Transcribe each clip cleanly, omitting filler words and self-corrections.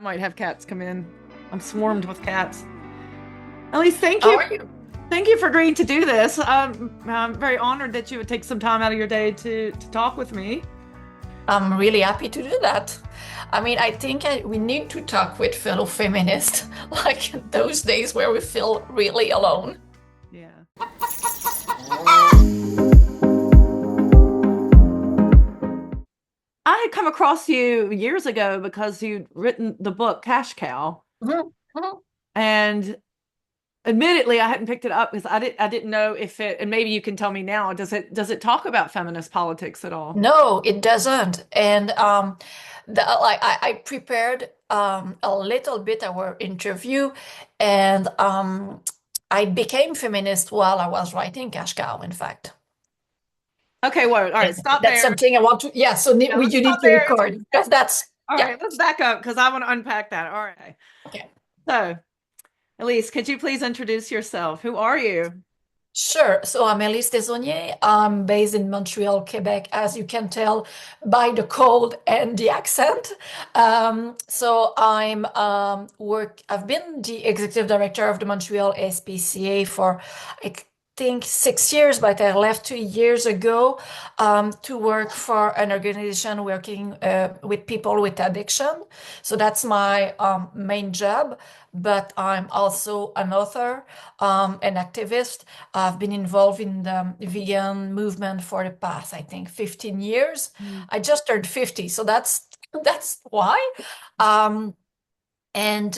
Might have cats come in. I'm swarmed with cats. Elise, thank How you. are you? Thank you for agreeing to do this. I'm very honored that you would take some time out of your day to talk with me. I'm really happy to do that. I mean, I think we need to talk with fellow feminists, like those days where we feel really alone. Yeah. I had come across you years ago because you'd written the book Cash Cow. Mhm, mhm. And admittedly, I hadn't picked it up because I didn't know if it, and maybe you can tell me now, does it talk about feminist politics at all? No, it doesn't. And I prepared a little bit our interview, and I became feminist while I was writing Cash Cow, in fact. Okay, well, all right, And stop that's there. something I want to, yeah, so Yeah, let's you stop need to there. record because that's, All yeah, right, let's back up because I want to unpack that. All right. okay. So, Elise, could you please introduce yourself? Who are you? Sure. So I'm Elise Desaulniers. I'm based in Montreal, Quebec, as you can tell by the cold and the accent. So I've been the executive director of the Montreal SPCA for I think 6 years, but I left 2 years ago to work for an organization working with people with addiction. So that's my main job. But I'm also an author, an activist. I've been involved in the vegan movement for the past, I think, 15 years. Mm. I just turned 50, so that's why. Um, and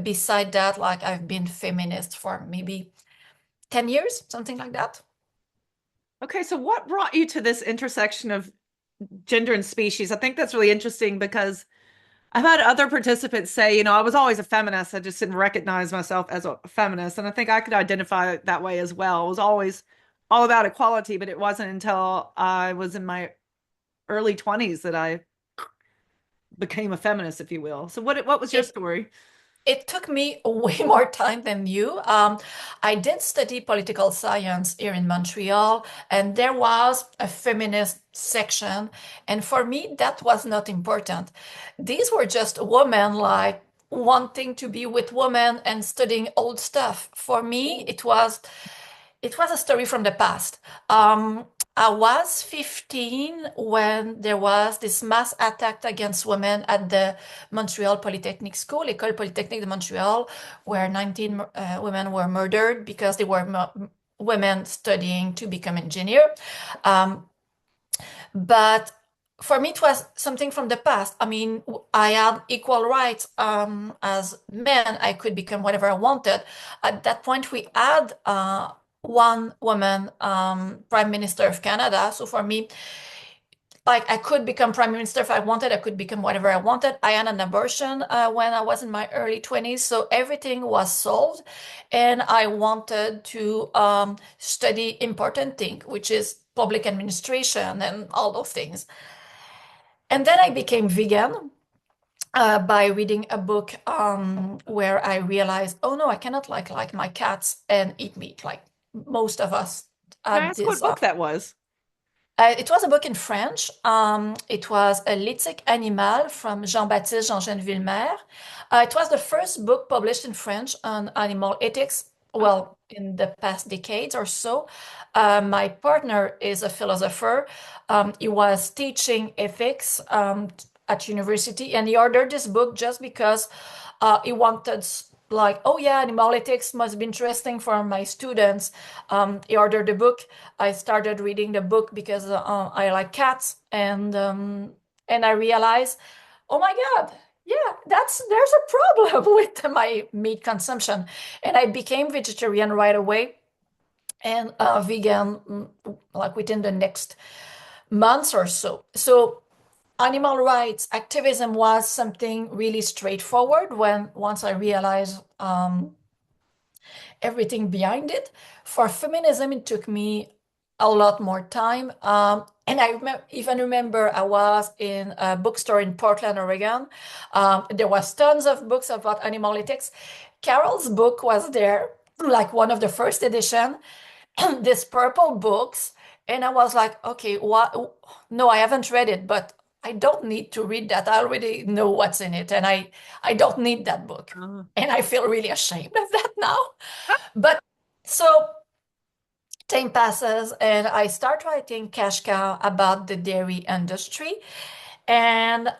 beside that, like I've been feminist for maybe 10 years, something like that. Okay, so what brought you to this intersection of gender and species? I think that's really interesting because I've had other participants say, I was always a feminist. I just didn't recognize myself as a feminist. And I think I could identify that way as well. It was always all about equality, but it wasn't until I was in my early 20s that I became a feminist, if you will. So what was your It story? It took me way more time than you. I did study political science here in Montreal, and there was a feminist section. And for me, that was not important. These were just women like wanting to be with women and studying old stuff. For me, it was a story from the past. I was 15 when there was this mass attack against women at the Montreal Polytechnique School, École Polytechnique de Montreal, where 19 women were murdered because they were women studying to become engineer. Um, but for me, it was something from the past. I mean, I had equal rights as men. I could become whatever I wanted. At that point, we had one woman prime minister of Canada. So for me, like I could become prime minister if I wanted. I could become whatever I wanted. I had an abortion when I was in my early 20s. So everything was solved. And I wanted to study important thing, which is public administration and all those things. And then I became vegan by reading a book where I realized, oh no, I cannot like my cats and eat meat. Like most of us Can I had ask this. what book that was? It was a book in French. It was A L'éthique Animale from Jean-Baptiste Jean-Jean Villemer. It was the first book published in French on animal ethics, Okay. well, in the past decades or so. My partner is a philosopher. He was teaching ethics at university, and he ordered this book just because he wanted like, oh yeah, animal ethics must be interesting for my students. He ordered the book. I started reading the book because I like cats, and I realized, oh my God, yeah, there's a problem with my meat consumption, and I became vegetarian right away and vegan like within the next months or so. So animal rights activism was something really straightforward when once I realized everything behind it. For feminism, it took me a lot more time. And even remember I was in a bookstore in Portland, Oregon. There was tons of books about animal ethics. Carol's book was there, like one of the first edition, this purple books. And I was like, okay, what? No, I haven't read it, but I don't need to read that. I already know what's in it, and I don't need that book. Uh, And I feel really ashamed of that now. But so time passes, and I start writing cash cow about the dairy industry. And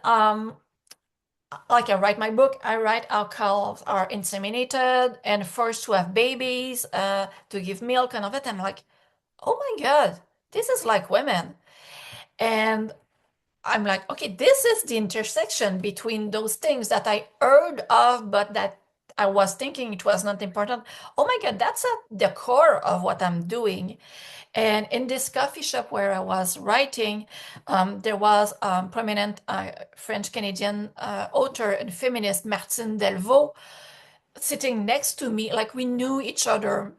like I write my book, I write how cows are inseminated and forced to have babies, to give milk and all that. I'm like, oh my God, this is like women. And I'm like, okay, this is the intersection between those things that I heard of, but that I was thinking it was not important. Oh my God, that's at the core of what I'm doing. And in this coffee shop where I was writing, there was prominent French Canadian author and feminist Martine Delvaux sitting next to me. Like we knew each other,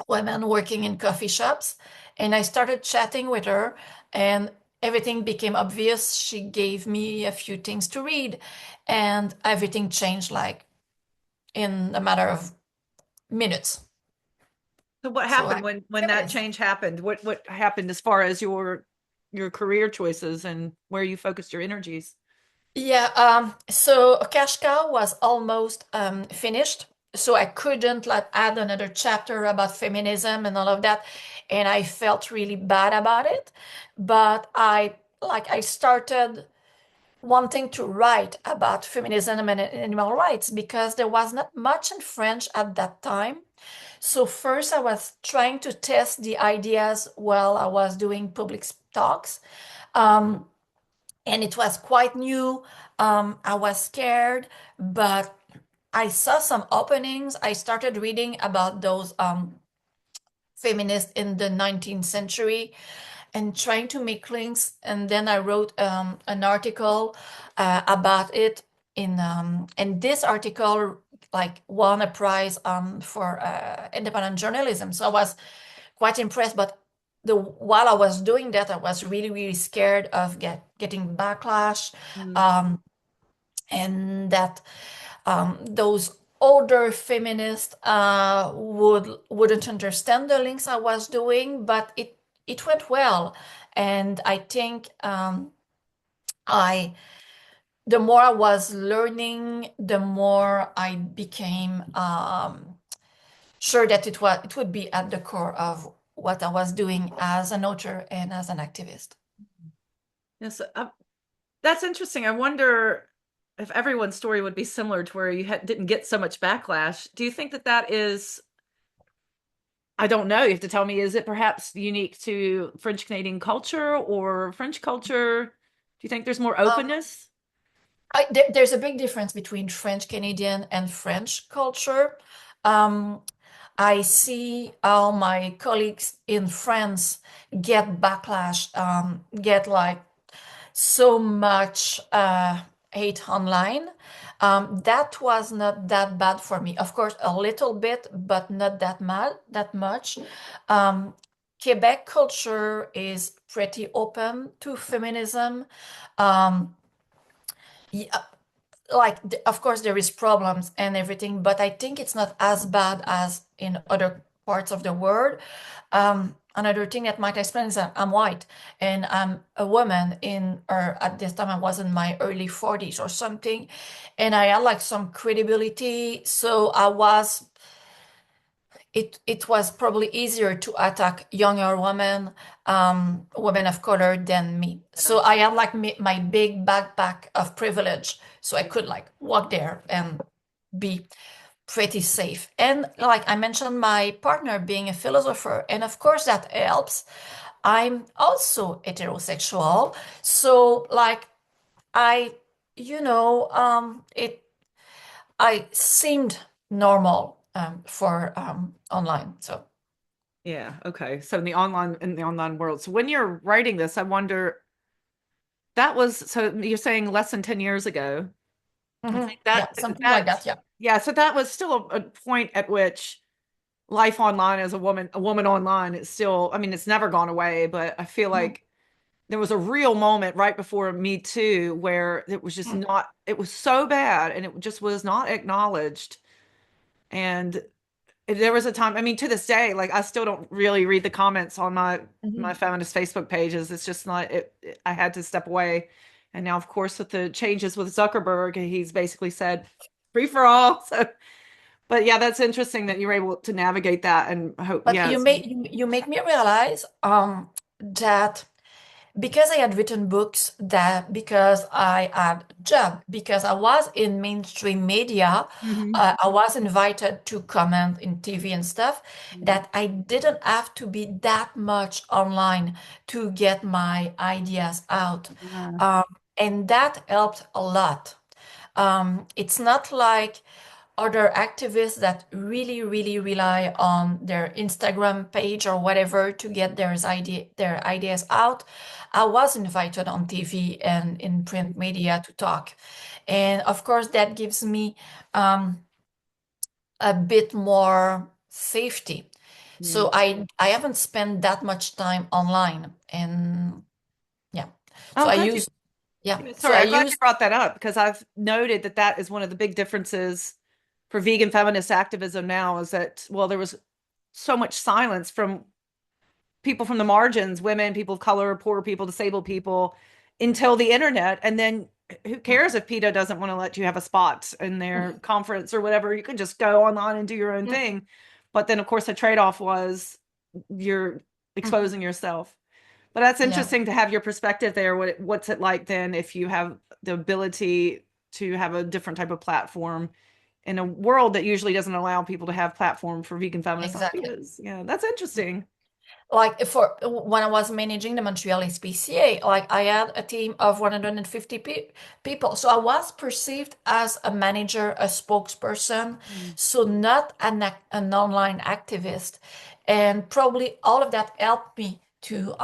women working in coffee shops. And I started chatting with her, and everything became obvious. She gave me a few things to read, and everything changed like in a matter of minutes. so what So happened I'm when that feminist. change happened? What happened as far as your career choices and where you focused your energies? Yeah, so Cash Cow was almost finished, so I couldn't like add another chapter about feminism and all of that, and I felt really bad about it. But I started wanting to write about feminism and animal rights because there was not much in French at that time. So first I was trying to test the ideas while I was doing public talks. Um, and it was quite new. I was scared, but I saw some openings. I started reading about those feminists in the 19th century and trying to make links. And then I wrote an article about it and this article like won a prize for independent journalism. So I was quite impressed, but while I was doing that, I was really, really scared of getting backlash, Mm. um, and that those older feminists wouldn't understand the links I was doing, but it went well, and I think I the more I was learning, the more I became sure that it would be at the core of what I was doing as an author and as an activist. Yes, that's interesting. I wonder if everyone's story would be similar to where you didn't get so much backlash. Do you think that that is, I don't know, you have to tell me, is it perhaps unique to French Canadian culture or French culture? Do you think there's more Um, openness? there's a big difference between French Canadian and French culture. Um, I see how my colleagues in France get backlash, get like so much hate online. That was not that bad for me. Of course, a little bit, but not that much. Um, Quebec culture is pretty open to feminism. Um, yeah, like of course there is problems and everything, but I think it's not as bad as in other parts of the world. Another thing that might explain is that I'm white and I'm a woman in, or at this time I was in my early 40s or something, and I had like some credibility, so it was probably easier to attack younger women, women of color than me. Yeah. So I had like my big backpack of privilege, so I could like walk there and be pretty safe. And like I mentioned, my partner being a philosopher, and of course that helps. I'm also heterosexual, so like I, it I seemed normal for online. So Yeah, okay. So in the online world. So when you're writing this, I wonder, that was, so you're saying less than 10 years ago. I think yeah, something like that. Yeah. yeah, so that was still a point at which life online as a woman online, it's still, I mean, it's never gone away, but I feel Mhm. like there was a real moment right before Me Too where it was just not, it was so bad and it just was not acknowledged. And there was a time, I mean, to this day, like I still don't really read the comments on my Mhm. feminist Facebook pages. It's just not I had to step away And now, of course, with the changes with Zuckerberg, he's basically said free for all. So, but yeah, that's interesting that you were able to navigate that and hope, But yeah. you make me realize that because I had written books, that because I had a job, because I was in mainstream media, Mhm. I was invited to comment in TV and stuff, Mhm. that I didn't have to be that much online to get my ideas out. Yeah. Um, and that helped a lot. It's not like other activists that really, really rely on their Instagram page or whatever to get their ideas out. I was invited on TV and in print media to talk. And of course, that gives me um, a bit more safety. Yeah. So I haven't spent that much time online. And yeah. So Oh, good. You, yeah, So sorry, I I'm glad you use brought that up because I've noted that that is one of the big differences for vegan feminist activism now is that, well, there was so much silence from people from the margins, women, people of color, poor people, disabled people, until the internet. And then who cares if PETA doesn't want to let you have a spot in their conference or whatever? You could just go online and do your own thing. But then, of course, the trade-off was you're Mhm. exposing yourself. But that's Yeah, interesting to have your perspective there. What's it like then if you have the ability to have a different type of platform in a world that usually doesn't allow people to have platform for vegan feminist exactly. ideas? Yeah, that's interesting. Like for when I was managing the Montreal SPCA, like I had a team of 150 people. So I was perceived as a manager, a spokesperson, Mm. so not an online activist. And probably all of that helped me to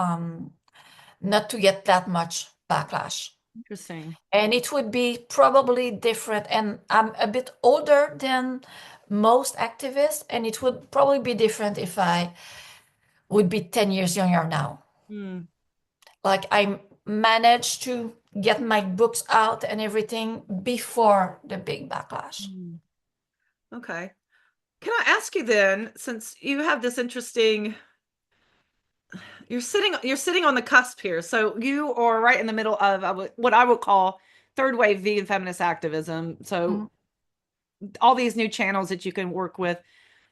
not to get that much backlash. Interesting. And it would be probably different. And I'm a bit older than most activists, and it would probably be different if I would be 10 years younger now. Mm. Like I managed to get my books out and everything before the big backlash. Mm. Okay. Can I ask you then, since you have this interesting, you're sitting on the cusp here. So you are right in the middle of what I would call third wave vegan feminist activism. So Mhm. all these new channels that you can work with.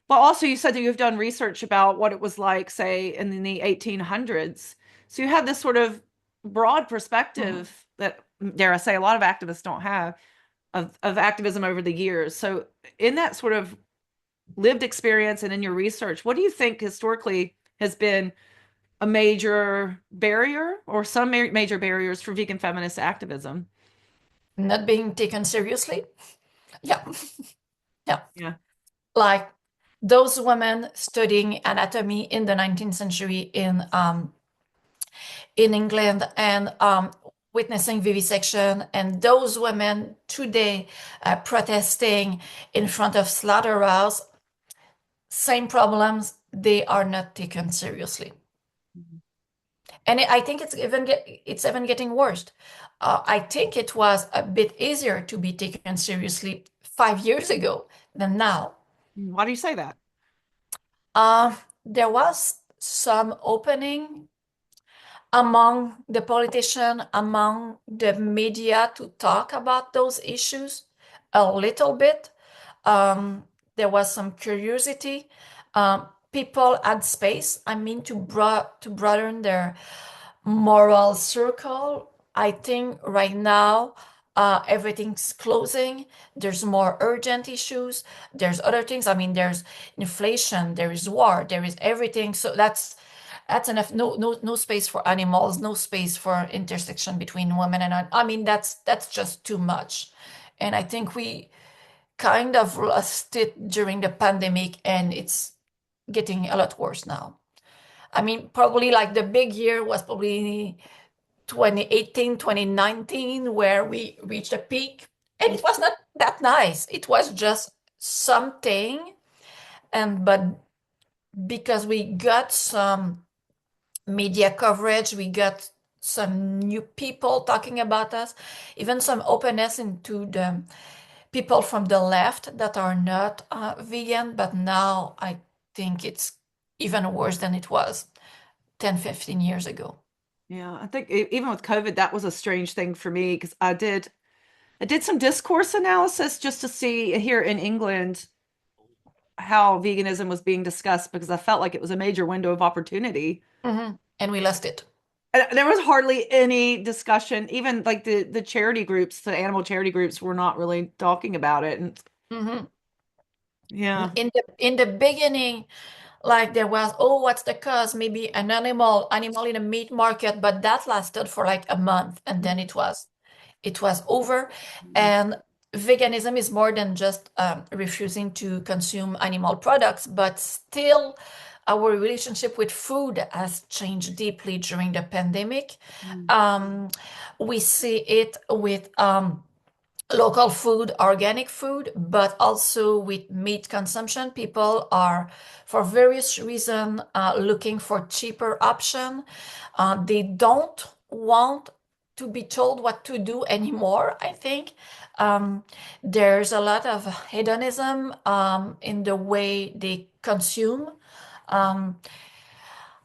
But also you said that you've done research about what it was like, say, in the 1800s. So you have this sort of broad Mhm. perspective that, dare I say, a lot of activists don't have of activism over the years. So in that sort of lived experience and in your research, what do you think historically has been a major barrier or some major barriers for vegan feminist activism? Not being taken seriously. Yeah. Yeah. Yeah. Like those women studying anatomy in the 19th century in England and witnessing vivisection, and those women today protesting in front of slaughterhouse, same problems, they are not taken seriously. And I think it's even getting worse. I think it was a bit easier to be taken seriously 5 years ago than now. Why do you say that? Uh, there was some opening among the politician, among the media to talk about those issues a little bit. Um, there was some curiosity. People had space, I mean, to broaden their moral circle. I think right now everything's closing. There's more urgent issues. There's other things. I mean, there's inflation, there is war, there is everything. So that's enough. No space for animals, no space for intersection between women and I mean that's just too much. And I think we kind of lost it during the pandemic, and it's getting a lot worse now. I mean, probably like the big year was probably 2018, 2019, where we reached a peak. And it was not that nice. It was just something. And but because we got some media coverage, we got some new people talking about us, even some openness into the people from the left that are not vegan. But now I think it's even worse than it was 10, 15 years ago. Yeah, I think even with COVID, that was a strange thing for me because I did some discourse analysis just to see here in England how veganism was being discussed because I felt like it was a major window of opportunity. And we lost it. And there was hardly any discussion, even like the charity groups, the animal charity groups were not really talking about it. And hmm yeah. In the beginning, like there was, oh, what's the cause? Maybe an animal in a meat market, but that lasted for like a month, and then it was over. And veganism is more than just refusing to consume animal products, but still our relationship with food has changed deeply during the pandemic. Mm. Um, we see it with local food, organic food, but also with meat consumption. People are, for various reasons, looking for cheaper option. They don't want to be told what to do anymore, I think. Um, there's a lot of hedonism in the way they consume. Um,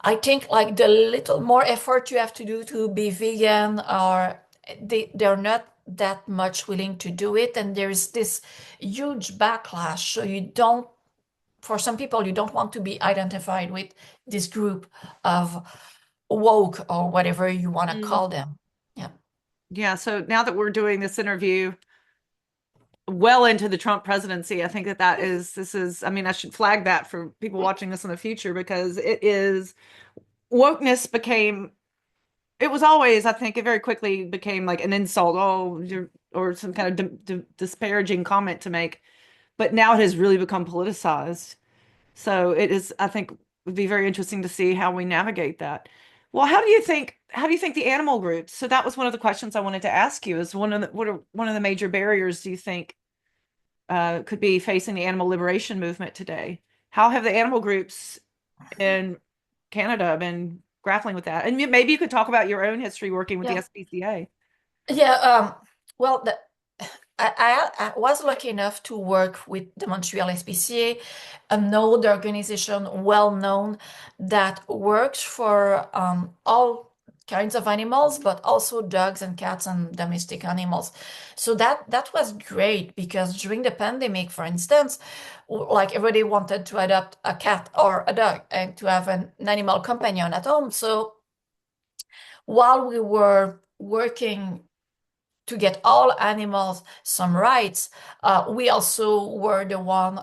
I think like the little more effort you have to do to be vegan, or they're not that much willing to do it, and there's this huge backlash. So you don't, for some people, you don't want to be identified with this group of woke or whatever you want to Mm. call them. Yeah. Yeah, so now that we're doing this interview well into the Trump presidency, I think I mean, I should flag that for people watching this in the future because wokeness became, it was always, I think it very quickly became like an insult, or some kind of disparaging comment to make. But now it has really become politicized. So it is, I think, would be very interesting to see how we navigate that. Well, how do you think the animal groups? So that was one of the questions I wanted to ask you is one of the major barriers do you think could be facing the animal liberation movement today? How have the animal groups in Canada been grappling with that? And maybe you could talk about your own history working with the Yeah. SPCA. Yeah. Well, I was lucky enough to work with the Montreal SPCA, an old organization, well known, that works for all kinds of animals, but also dogs and cats and domestic animals. So that was great because during the pandemic, for instance, like everybody wanted to adopt a cat or a dog and to have an animal companion at home. So while we were working to get all animals some rights, we also were the one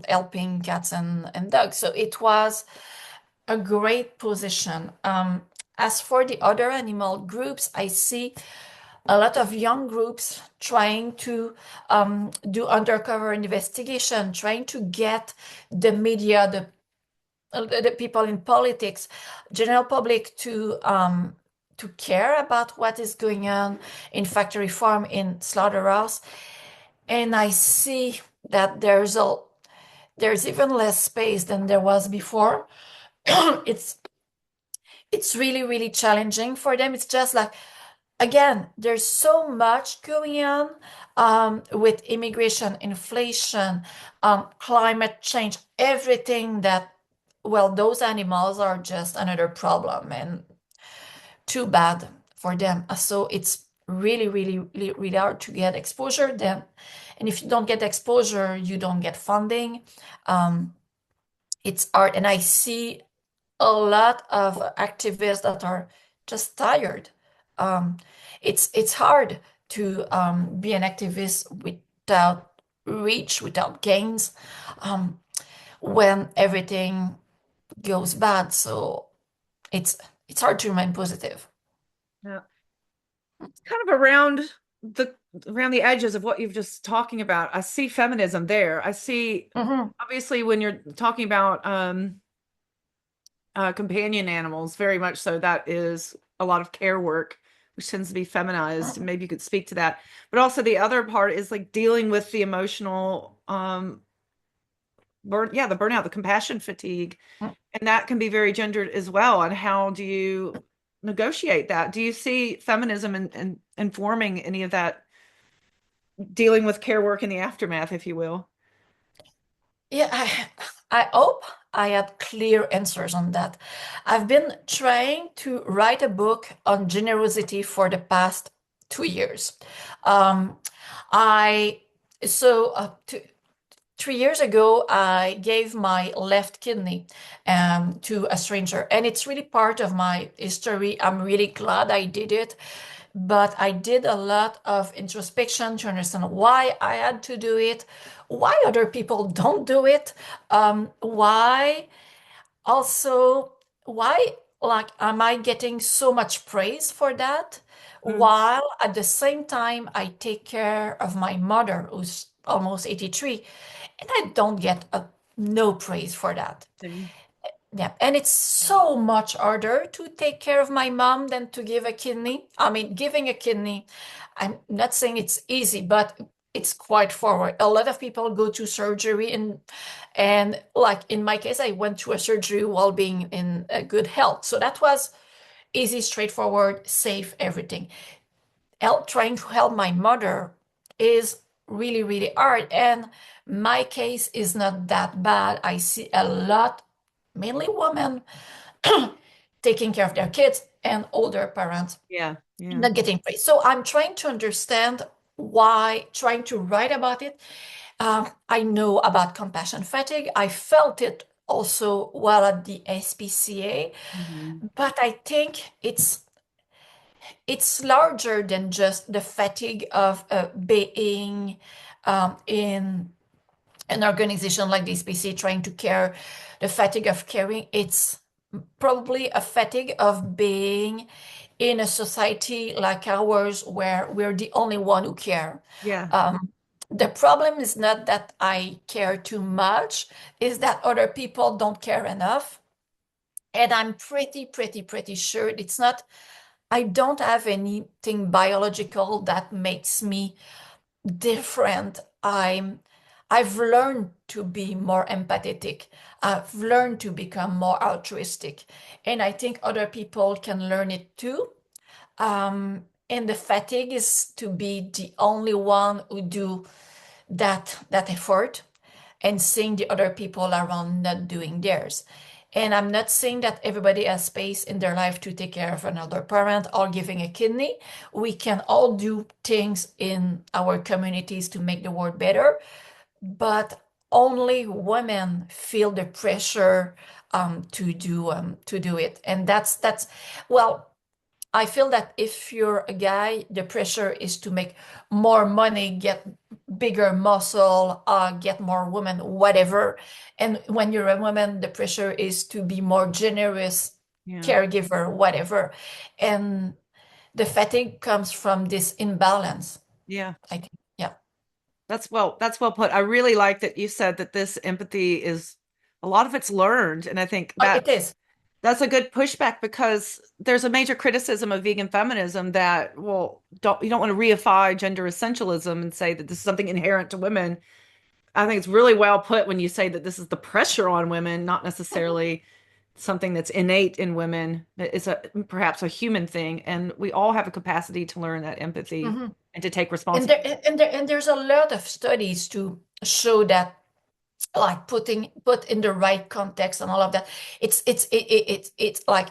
helping cats and dogs. So it was a great position. As for the other animal groups, I see a lot of young groups trying to do undercover investigation, trying to get the media, the people in politics, general public to care about what is going on in factory farm, in slaughterhouse. And I see that there's even less space than there was before. it's it's really, really challenging for them. It's just like, again, there's so much going on with immigration, inflation, climate change, everything that, well, those animals are just another problem, and too bad for them. So it's really, really, really, really hard to get exposure then. And if you don't get exposure, you don't get funding. Um, it's hard. And I see a lot of activists that are just tired. Um, it's hard to be an activist without reach, without gains, um, when everything goes bad. So it's it's hard to remain positive. Yeah. It's kind of the around the edges of what you've just talking about. I see feminism there. I see Mhm. obviously when you're talking about companion animals, very much so that is a lot of care work, which tends to be feminized. And maybe you could speak to that. But also the other part is like dealing with the emotional the burnout, the compassion fatigue. And that can be very gendered as well. And how do you negotiate that? Do you see feminism and informing any of that, dealing with care work in the aftermath, if you will? Yeah, I hope I had clear answers on that. I've been trying to write a book on generosity for the past 2 years. Um, I so to, 3 years ago, I gave my left kidney to a stranger, and it's really part of my history. I'm really glad I did it, but I did a lot of introspection to understand why I had to do it, why other people don't do it, why also, why like am I getting so much praise for that? Mm, While at the same time I take care of my mother who's almost 83 and I don't get no praise for that. same. Yeah, and it's so much harder to take care of my mom than to give a kidney. I mean, giving a kidney, I'm not saying it's easy, but it's quite forward. A lot of people go to surgery and like in my case, I went to a surgery while being in good health. So that was easy, straightforward, safe, everything. Trying to help my mother is really, really hard. And my case is not that bad. I see a lot, mainly women, taking care of their kids and older parents Yeah, yeah. not getting praise. So I'm trying to understand why, trying to write about it. I know about compassion fatigue. I felt it also while at the SPCA, Mhm. but I think it's larger than just the fatigue of being in an organization like the SPCA trying to care, the fatigue of caring. It's probably a fatigue of being in a society like ours where we're the only one who care. Yeah, The problem is not that I care too much, is that other people don't care enough. And I'm pretty sure it's not, I don't have anything biological that makes me different. I've learned to be more empathetic. I've learned to become more altruistic. And I think other people can learn it too. And the fatigue is to be the only one who do that effort and seeing the other people around not doing theirs. And I'm not saying that everybody has space in their life to take care of another parent or giving a kidney. We can all do things in our communities to make the world better, but only women feel the pressure to do it. And that's well, I feel that if you're a guy, the pressure is to make more money, get bigger muscle, get more women, whatever. And when you're a woman, the pressure is to be more generous, yeah, caregiver, whatever. And the fatigue comes from this imbalance, yeah. I think. Yeah. That's well put. I really like that you said that this empathy is a lot of it's learned, and I think It is. that's a good pushback because there's a major criticism of vegan feminism that, well, don't you don't want to reify gender essentialism and say that this is something inherent to women. I think it's really well put when you say that this is the pressure on women, not necessarily something that's innate in women. That it's a perhaps a human thing, and we all have a capacity to learn that empathy Mhm. and to take And responsibility. and there's a lot of studies to show that like put in the right context and all of that, it's like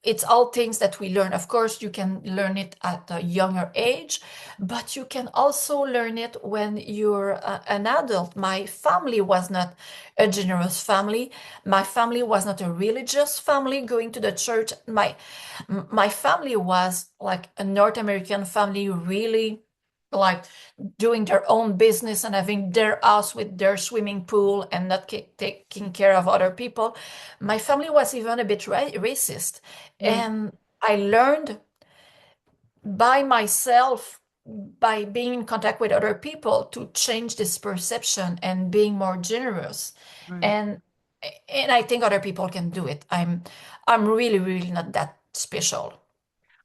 it's all things that we learn. Of course you can learn it at a younger age, but you can also learn it when you're an adult. My family was not a generous family. My family was not a religious family going to the church. My family was like a North American family, really like doing their own business and having their house with their swimming pool and not taking care of other people. My family was even a bit racist. Mm, And I learned by myself, by being in contact with other people, to change this perception and being more generous. right. And and I think other people can do it. I'm really not that special.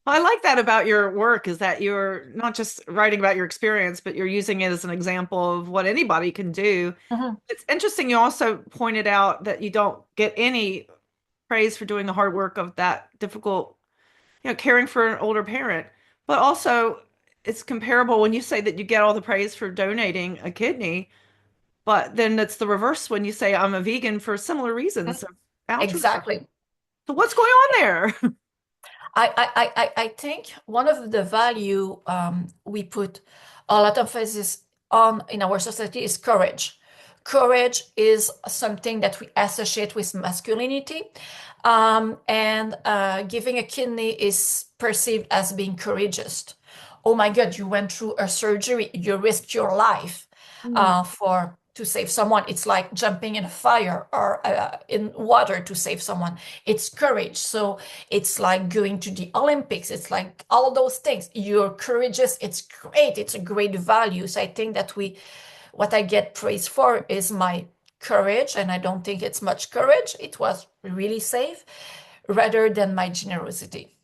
Well, I like that about your work is that you're not just writing about your experience, but you're using it as an example of what anybody can do. Mhm. It's interesting. You also pointed out that you don't get any praise for doing the hard work of that difficult, caring for an older parent. But also, it's comparable when you say that you get all the praise for donating a kidney. But then it's the reverse when you say I'm a vegan for similar reasons of altruism. Exactly. So what's going on there? I think one of the value we put a lot of emphasis on in our society is courage. Courage is something that we associate with masculinity, and giving a kidney is perceived as being courageous. Oh my God, you went through a surgery, you risked your life Mm, for to save someone. It's like jumping in a fire or in water to save someone. It's courage. So it's like going to the Olympics. It's like all those things. You're courageous. It's great. It's a great value. So I think that what I get praised for is my courage, and I don't think it's much courage. It was really safe rather than my generosity.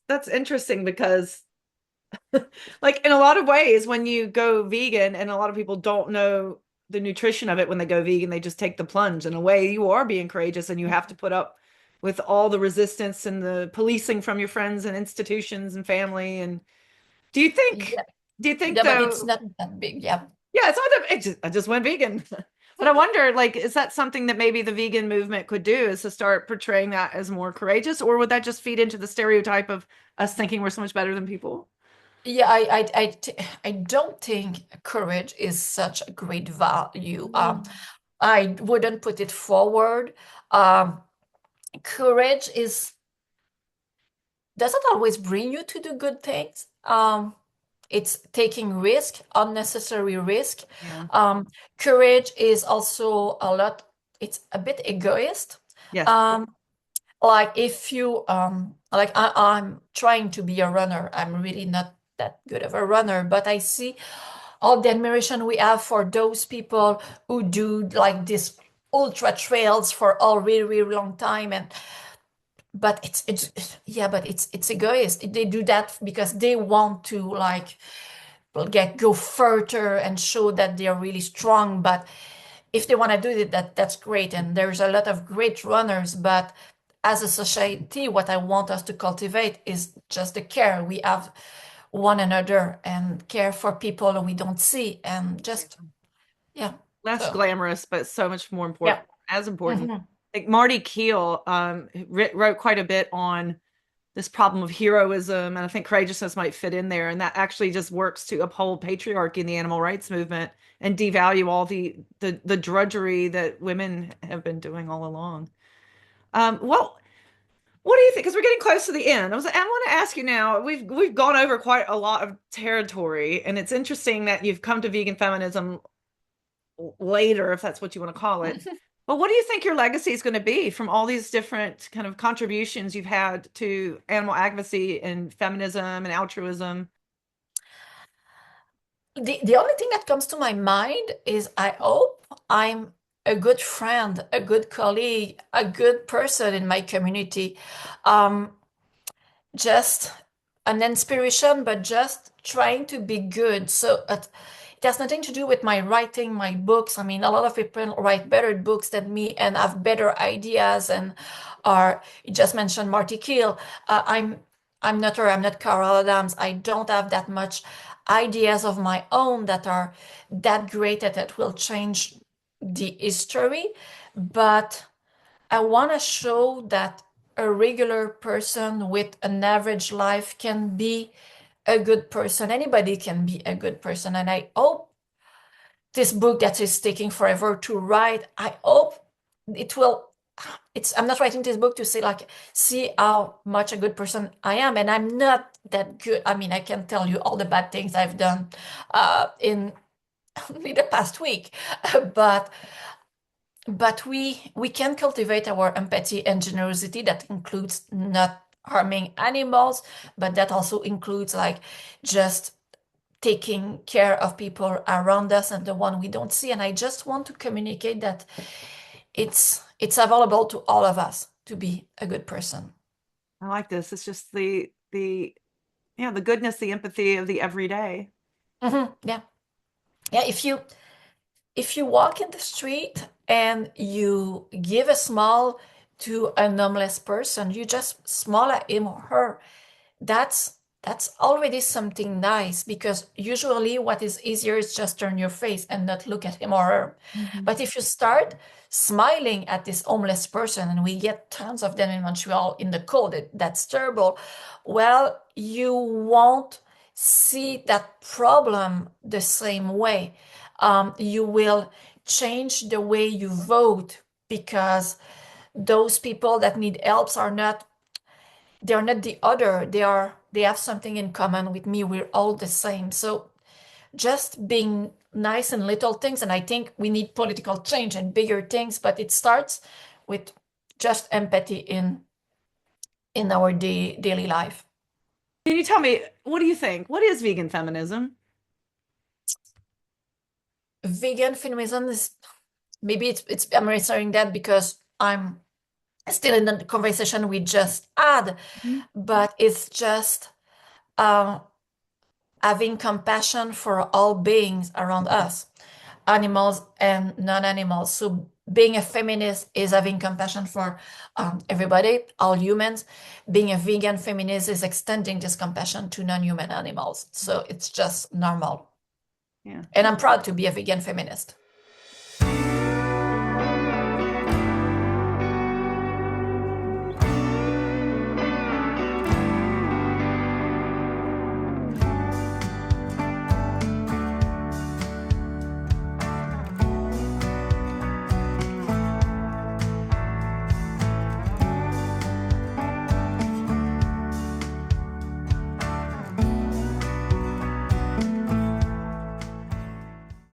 that's interesting because like in a lot of ways when you go vegan and a lot of people don't know the nutrition of it when they go vegan, they just take the plunge. In a way, you are being courageous and you have to put up with all the resistance and the policing from your friends and institutions and family. And do you think Yeah, do you think yeah, but it's though, not that big. Yeah. yeah, it's not that I just went vegan. But I wonder, like, is that something that maybe the vegan movement could do is to start portraying that as more courageous, or would that just feed into the stereotype of us thinking we're so much better than people? Yeah, I don't think courage is such a great value. Mm. I wouldn't put it forward. Um, Courage is doesn't always bring you to do good things. It's taking risk, unnecessary risk. Yeah. Um, Courage is also a lot, it's a bit egoist. Yes. Um, like if you like I'm trying to be a runner. I'm really not that good of a runner, but I see all the admiration we have for those people who do like this ultra trails for a really, really long time. And but it's yeah, but it's egoist. They do that because they want to like go further and show that they are really strong. But if they want to do it, that's great. And there's a lot of great runners. But as a society, what I want us to cultivate is just the care we have one another and care for people we don't see and just yeah. Less So glamorous, but so much more yeah. important, as important. Hmm. Like Marty Keel wrote quite a bit on this problem of heroism, and I think courageousness might fit in there. And that actually just works to uphold patriarchy in the animal rights movement and devalue all the drudgery that women have been doing all along. Well, what do you think? Because we're getting close to the end. I want to ask you now. We've gone over quite a lot of territory, and it's interesting that you've come to vegan feminism later, if that's what you want to call it. But what do you think your legacy is going to be from all these different kind of contributions you've had to animal advocacy and feminism and altruism? The only thing that comes to my mind is I hope I'm a good friend, a good colleague, a good person in my community. Um, just an inspiration, but just trying to be good. So it has nothing to do with my writing, my books. I mean, a lot of people write better books than me and have better ideas and are, you just mentioned Marty Keel. I'm not her, I'm not Carol Adams. I don't have that much ideas of my own that are that great that it will change the history. But I want to show that a regular person with an average life can be a good person. Anybody can be a good person. And I hope this book that is taking forever to write, I hope it will. I'm not writing this book to say, like, see how much a good person I am. And I'm not that good. I mean, I can tell you all the bad things I've done in only the past week. But we can cultivate our empathy and generosity that includes not harming animals, but that also includes like just taking care of people around us and the one we don't see. And I just want to communicate that it's available to all of us to be a good person. I like this. It's just the yeah, the goodness, the empathy of the everyday. Yeah. Yeah. If you walk in the street and you give a smile to a homeless person, you just smile at him or her. That's that's already something nice because usually what is easier is just turn your face and not look at him or her. Mhm. But if you start smiling at this homeless person, and we get tons of them in Montreal in the cold, that's terrible. Well, you won't see that problem the same way. You will change the way you vote because those people that need help are not they're not the other. They have something in common with me. We're all the same. So just being nice in little things, and I think we need political change and bigger things, but it starts with just empathy in our daily life. Can you tell me, what do you think? What is vegan feminism? Vegan feminism is maybe it's I'm answering that because I'm still in the conversation we just had, Mhm. but it's just um, having compassion for all beings around us, animals and non-animals. So being a feminist is having compassion for everybody, all humans. Being a vegan feminist is extending this compassion to non-human animals. So it's just normal. Yeah. And I'm proud to be a vegan feminist.